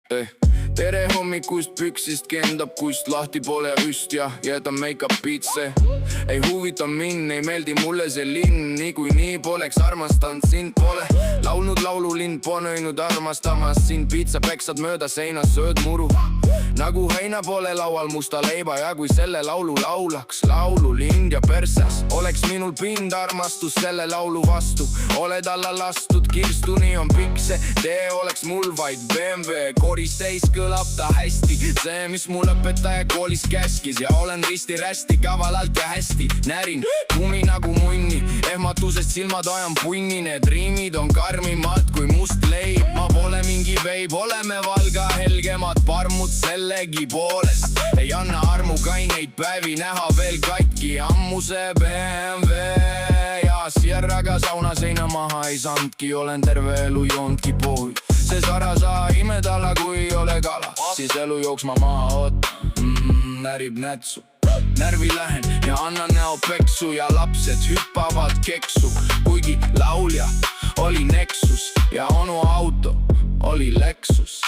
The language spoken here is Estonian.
Ei. Tere hommikust, püksist kendab, kust lahti pole rüst ja jätan make-up'id see. Ei huvita mind, ei meeldi mulle see linn, niikuinii poleks armastanud sind pole. Laulnud laululind, ponöinud armastamas sind, pitsapeksad mööda seina, sööd muru. Nagu heina pole laual musta leiba ja kui selle laulu laulaks laululind ja persas, oleks minul pind armastus selle laulu vastu. Oled alla lastud, kirstuni on pikk see tee, oleks mul vaid BMW koris täis, kõlab ta hästi. See, mis mul õpetaja koolis käskis ja olen risti-rästi kavalalt ja hästi närin kumi nagu munni, ehmatusest silmad ajan punni. Need riimid on karmimad kui must leib, ma pole mingi veib, oleme Valga helgemad parmud sellegi poolest. Ei anna armu kaineid päevi näha veel katki, ammu see BMW ja Sierraga sauna seina maha ei saandki, olen terve elu joonudki pool. See sara sa imed alla, kui ei ole kala, siis elu jooksma maha oot, närib nätsu. Närvi lähen ja annan näo peksu ja lapsed hüppavad keksu, kuigi laulja oli Nexus ja onu auto oli Lexus.